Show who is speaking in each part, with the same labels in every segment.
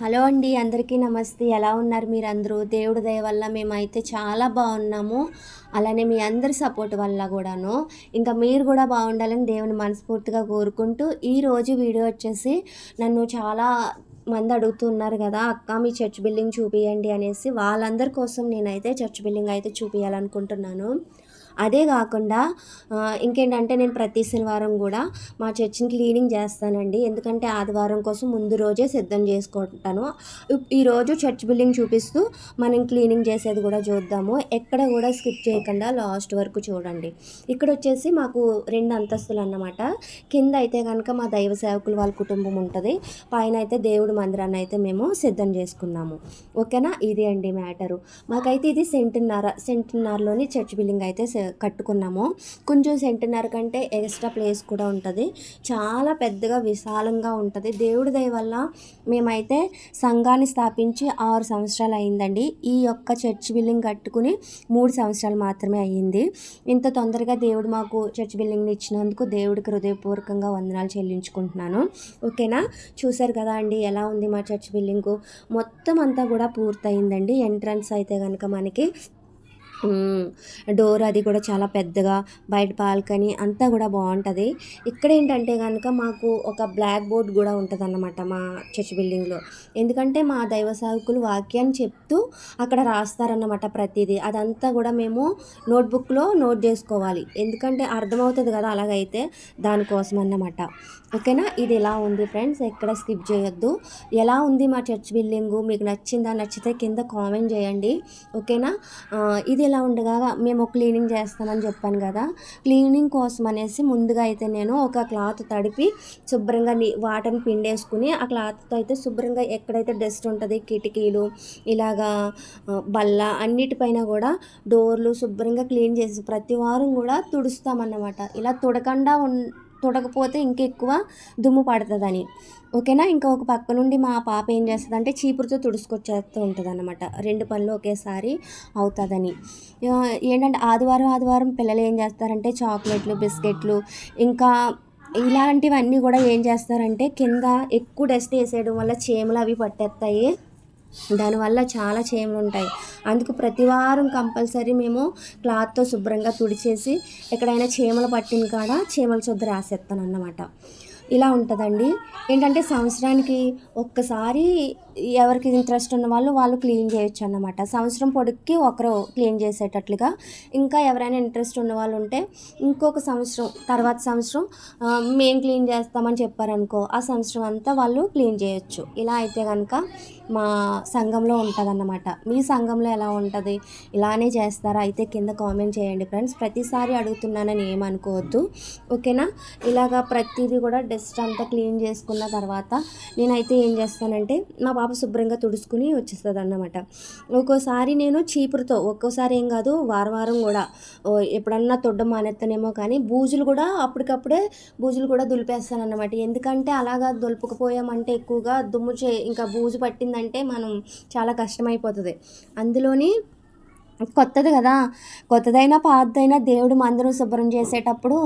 Speaker 1: Hello అండి, అందరికీ నమస్తే. ఎలా ఉన్నారు మీరందరూ? దేవుడి దయ వల్ల మేమైతే చాలా బాగున్నాము. అలానే మీ అందరి సపోర్ట్ వల్ల కూడాను. ఇంకా మీరు కూడా బాగుండాలని దేవుని మనస్ఫూర్తిగా కోరుకుంటూ, ఈరోజు వీడియో వచ్చేసి నన్ను చాలా మంది అడుగుతున్నారు కదా, అక్క మీ చర్చ్ బిల్డింగ్ చూపియండి అనేసి. వాళ్ళందరి కోసం నేనైతే చర్చ్ బిల్డింగ్ అయితే చూపించాలనుకుంటున్నాను. అదే కాకుండా ఇంకేంటంటే నేను ప్రతి శనివారం కూడా మా చర్చిని క్లీనింగ్ చేస్తానండి. ఎందుకంటే ఆదివారం కోసం ముందు రోజే సిద్ధం చేసుకుంటాను. ఈరోజు చర్చ్ బిల్డింగ్ చూపిస్తూ మనం క్లీనింగ్ చేసేది కూడా చూద్దాము. ఎక్కడ కూడా స్కిప్ చేయకుండా లాస్ట్ వరకు చూడండి. ఇక్కడ వచ్చేసి మాకు 2 అంతస్తులు అన్నమాట. కింద అయితే కనుక మా దైవ సేవకులు వాళ్ళ కుటుంబం ఉంటుంది. పైన అయితే దేవుడి మందిరాన్ని అయితే మేము సిద్ధం చేసుకున్నాము. ఓకేనా, ఇది అండి మ్యాటరు. మాకైతే ఇది సెంటున్నరలోని చర్చ్ బిల్డింగ్ అయితే కట్టుకున్నాము. కొంచెం సెంటున్నర కంటే ఎక్స్ట్రా ప్లేస్ కూడా ఉంటుంది. చాలా పెద్దగా విశాలంగా ఉంటుంది. దేవుడి దయ వల్ల మేమైతే సంఘాన్ని స్థాపించి 6 సంవత్సరాలు అయిందండి. ఈ యొక్క చర్చ్ బిల్డింగ్ కట్టుకుని 3 సంవత్సరాలు మాత్రమే అయ్యింది. ఇంత తొందరగా దేవుడు మాకు చర్చ్ బిల్డింగ్ని ఇచ్చినందుకు దేవుడికి హృదయపూర్వకంగా వందనాలు చెల్లించుకుంటున్నాను. ఓకేనా, చూసారు కదా అండి ఎలా ఉంది మా చర్చ్ బిల్డింగు. మొత్తం అంతా కూడా పూర్తయిందండి. ఎంట్రన్స్ అయితే కనుక మనకి డోర్ అది కూడా చాలా పెద్దగా, బయట బాల్కనీ అంతా కూడా బాగుంటుంది. ఇక్కడ ఏంటంటే కనుక మాకు ఒక బ్లాక్ బోర్డ్ కూడా ఉంటుంది అన్నమాట మా చర్చ్ బిల్డింగ్లో. ఎందుకంటే మా దైవ సేవకులు వాక్యాన్ని చెప్తూ అక్కడ రాస్తారన్నమాట ప్రతిదీ. అదంతా కూడా మేము నోట్బుక్లో నోట్ చేసుకోవాలి. ఎందుకంటే అర్థమవుతుంది కదా అలాగైతే, దానికోసం అన్నమాట. ఓకేనా, ఇది ఎలా ఉంది ఫ్రెండ్స్, ఎక్కడ స్కిప్ చేయొద్దు. ఎలా ఉంది మా చర్చ్ బిల్డింగు, మీకు నచ్చిందా? నచ్చితే కింద కామెంట్ చేయండి. ఓకేనా, ఇది ఎలా ఉండగా మేము క్లీనింగ్ చేస్తామని చెప్పాను కదా. క్లీనింగ్ కోసం అనేసి ముందుగా అయితే నేను ఒక క్లాత్ తడిపి శుభ్రంగా వాటర్ని పిండేసుకుని ఆ క్లాత్తో అయితే శుభ్రంగా ఎక్కడైతే డస్ట్ ఉంటుంది, కిటికీలు ఇలాగా బల్ల అన్నిటిపైన కూడా డోర్లు శుభ్రంగా క్లీన్ చేసి ప్రతి వారం కూడా తుడుస్తామన్నమాట. ఇలా తుడకపోతే ఇంకెక్కువ దుమ్ము పడుతుందని. ఓకేనా, ఇంకా ఒక పక్క నుండి మా పాప ఏం చేస్తుంది అంటే చీపురుతో తుడుచుకొచ్చేస్తూ ఉంటుంది అన్నమాట. 2 పనులు ఒకేసారి అవుతుందని. ఏంటంటే ఆదివారం పిల్లలు ఏం చేస్తారంటే చాక్లెట్లు, బిస్కెట్లు ఇంకా ఇలాంటివన్నీ కూడా ఏం చేస్తారంటే కింద ఎక్కువ డస్ట్ వేసేయడం వల్ల చీమలు అవి పట్టేస్తాయి. దానివల్ల చాలా చీమలు ఉంటాయి. అందుకు ప్రతి వారం కంపల్సరీ మేము క్లాత్తో శుభ్రంగా తుడిచేసి ఎక్కడైనా చీమలు పట్టిన కాడ చీమల చుద్ద రాసేస్తాను అన్నమాట. ఇలా ఉంటుందండి. ఏంటంటే సంవత్సరానికి ఒక్కసారి ఎవరికి ఇంట్రెస్ట్ ఉన్న వాళ్ళు క్లీన్ చేయొచ్చు అన్నమాట. సంవత్సరం పొడుక్కి ఒకరు క్లీన్ చేసేటట్లుగా. ఇంకా ఎవరైనా ఇంట్రెస్ట్ ఉన్న వాళ్ళు ఉంటే ఇంకొక తర్వాత సంవత్సరం మేము క్లీన్ చేస్తామని చెప్పారనుకో, ఆ సంవత్సరం అంతా వాళ్ళు క్లీన్ చేయొచ్చు. ఇలా అయితే కనుక మా సంఘంలో ఉంటుందన్నమాట. మీ సంఘంలో ఎలా ఉంటుంది? ఇలానే చేస్తారా? అయితే కింద కామెంట్ చేయండి ఫ్రెండ్స్. ప్రతిసారి అడుగుతున్నానని ఏమనుకోవద్దు. ఓకేనా, ఇలాగా ప్రతిదీ కూడా డస్ట్ అంతా క్లీన్ చేసుకున్న తర్వాత నేనైతే ఏం చేస్తానంటే మా పాప శుభ్రంగా తుడుచుకుని వచ్చేస్తుంది అన్నమాట. ఒక్కోసారి నేను చీపురుతో, ఒక్కోసారి ఏం కాదు వారం కూడా ఎప్పుడన్నా తొడ్డం మానేస్తానేమో కానీ అప్పటికప్పుడే బూజులు కూడా దులిపేస్తాను అన్నమాట. ఎందుకంటే అలాగా దులుపుకుపోయామంటే ఎక్కువగా ఇంకా బూజు పట్టిందంటే మనం చాలా కష్టమైపోతుంది. అందులోని కొత్తది కదా, కొత్తదైనా పాతదైనా దేవుడు మందిరం శుభ్రం చేసేటప్పుడు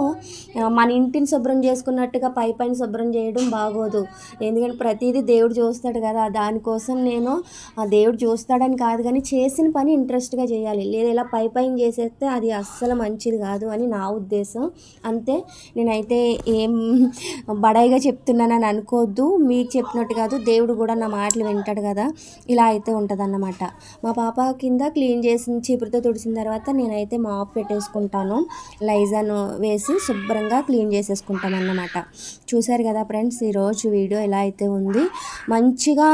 Speaker 1: మన ఇంటిని శుభ్రం చేసుకున్నట్టుగా పైన శుభ్రం చేయడం బాగోదు. ఎందుకంటే ప్రతిదీ దేవుడు చూస్తాడు కదా. దానికోసం నేను దేవుడు చూస్తాడని కాదు కానీ చేసిన పని ఇంట్రెస్ట్గా చేయాలి. లేదా ఇలా పైన చేసేస్తే అది అస్సలు మంచిది కాదు అని నా ఉద్దేశం. అంతే, నేనైతే ఏం బడాయిగా చెప్తున్నానని అనుకోవద్దు. మీకు చెప్పినట్టు కాదు, దేవుడు కూడా నా మాటలు వింటాడు కదా. ఇలా అయితే ఉంటుంది అన్నమాట. మా పాప కింద క్లీన్ చేసిన చీపురుతో తుడిసిన తర్వాత నేనైతే మాప్ పెట్టేసుకుంటాను. లైజాన్ వేసి శుభ్రంగా క్లీన్ చేసేసుకుంటాను అన్నమాట. చూశారు కదా ఫ్రెండ్స్, ఈరోజు వీడియో ఎలా అయితే ఉంది. మంచిగా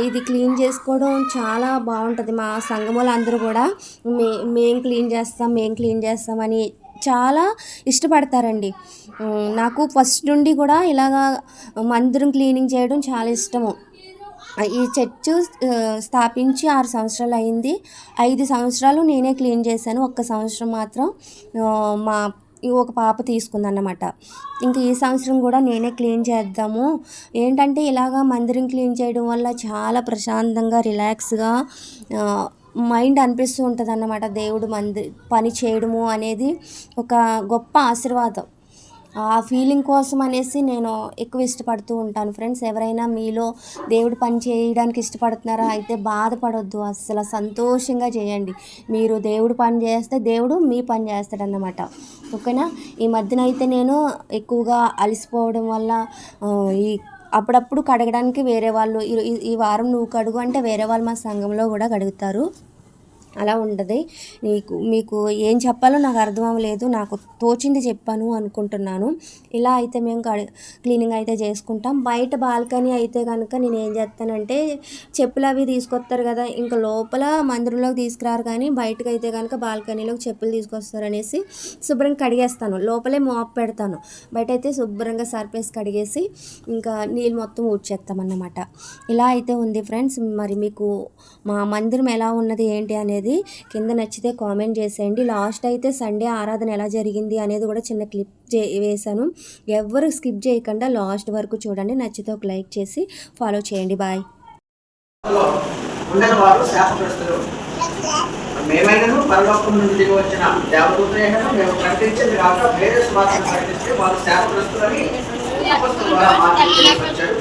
Speaker 1: ఇది క్లీన్ చేసుకోవడం చాలా బాగుంటుంది. మా సంఘములు అందరూ కూడా మేము క్లీన్ చేస్తామని చాలా ఇష్టపడతారండి. నాకు ఫస్ట్ నుండి కూడా ఇలాగా మందిరం క్లీనింగ్ చేయడం చాలా ఇష్టము. ఈ చర్చ్ స్థాపించి 6 సంవత్సరాలు అయింది. 5 సంవత్సరాలు నేనే క్లీన్ చేశాను. 1 సంవత్సరం మాత్రం మా ఒక పాప తీసుకుందన్నమాట. ఇంకా ఈ సంవత్సరం కూడా నేనే క్లీన్ చేద్దాము. ఏంటంటే ఇలాగా మందిరం క్లీన్ చేయడం వల్ల చాలా ప్రశాంతంగా రిలాక్స్గా మైండ్ అనిపిస్తూ ఉంటుంది అన్నమాట. దేవుడు పని చేయడము అనేది ఒక గొప్ప ఆశీర్వాదం. ఆ ఫీలింగ్ కోసం అనేసి నేను ఎక్కువ ఇష్టపడుతూ ఉంటాను ఫ్రెండ్స్. ఎవరైనా మీలో దేవుడు పని చేయడానికి ఇష్టపడుతున్నారా అయితే బాధపడొద్దు, అస్సలు సంతోషంగా చేయండి. మీరు దేవుడు పని చేస్తే దేవుడు మీ పని చేస్తాడన్నమాట. ఓకేనా. ఈ మధ్యన అయితే నేను ఎక్కువగా అలసిపోవడం వల్ల ఈ అప్పుడప్పుడు కడగడానికి వేరే వాళ్ళు ఈ వారం నువ్వు కడుగు అంటే వేరే వాళ్ళు మా సంఘంలో కూడా కడుగుతారు. అలా ఉండదు. మీకు ఏం చెప్పాలో నాకు అర్థం అవ్వలేదు, నాకు తోచింది చెప్పాను అనుకుంటున్నాను. ఇలా అయితే మేము క్లీనింగ్ అయితే చేసుకుంటాం. బయట బాల్కనీ అయితే కనుక నేను ఏం చేస్తానంటే చెప్పులు అవి తీసుకొస్తారు కదా, ఇంకా లోపల మందిరంలోకి తీసుకురారు కానీ బయటకు అయితే కనుక బాల్కనీలోకి చెప్పులు తీసుకొస్తారనేసి శుభ్రంగా కడిగేస్తాను. లోపలే మోప్ పెడతాను, బయట అయితే శుభ్రంగా సర్పేసి కడిగేసి ఇంకా నీళ్ళు మొత్తం ఊడ్చేస్తామన్నమాట. ఇలా అయితే ఉంది ఫ్రెండ్స్. మరి మీకు మా మందిరం ఎలా ఉన్నది ఏంటి అనేది కింద నచ్చితే కామెంట్ చేసేయండి. లాస్ట్ అయితే సండే ఆరాధన ఎలా జరిగింది అనేది కూడా చిన్న క్లిప్ వేశాను. ఎవరు స్కిప్ చేయకుండా లాస్ట్ వరకు చూడండి. నచ్చితే ఒక లైక్ చేసి ఫాలో చేయండి. బాయ్.
Speaker 2: మేమైనను పరలోకం నుండి దిగి వచ్చిన దేవదూతైనను మేము ప్రకటించింది కాక వేరే సువార్తను ప్రకటిస్తే వారు శాపగ్రస్తులని అపొస్తలుల ద్వారా మాకు తెలియపరిచారు.